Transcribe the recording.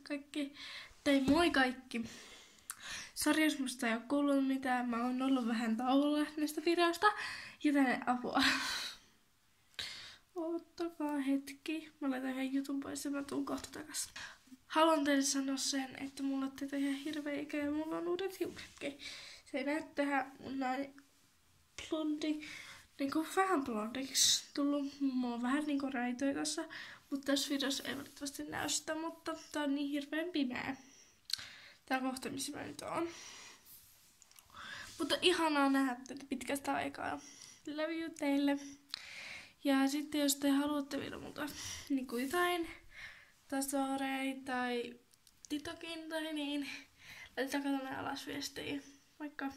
kaikki. Tai moi kaikki. Sori, jos musta ei oo kuullut mitään. Mä oon ollut vähän tauolla näistä videosta. Joten apua. Ottakaa hetki. Mä laitan ihan jutun pois ja mä tuun kohta takas. Haluan teille sanoa sen, että mulla on tätä ihan hirveä ikä ja mulla on uudet hiuksetkin. Se ei näy tähän. Mulla on blondi. Niinku vähän blondiksi tullut. Mulla on vähän niinku raitoja tässä. Mutta tässä videossa ei valitettavasti näy sitä, mutta tää on niin hirveän pimeä. Tää kohta, missä mä nyt oon. Mutta ihanaa nähdä teitä pitkästä aikaa. Love you teille. Ja sitten jos te haluatte vielä multa niinku jotain, tai storei, tai TikTokin, tai niin, laitakaa tonne alas viestiä. Moikka!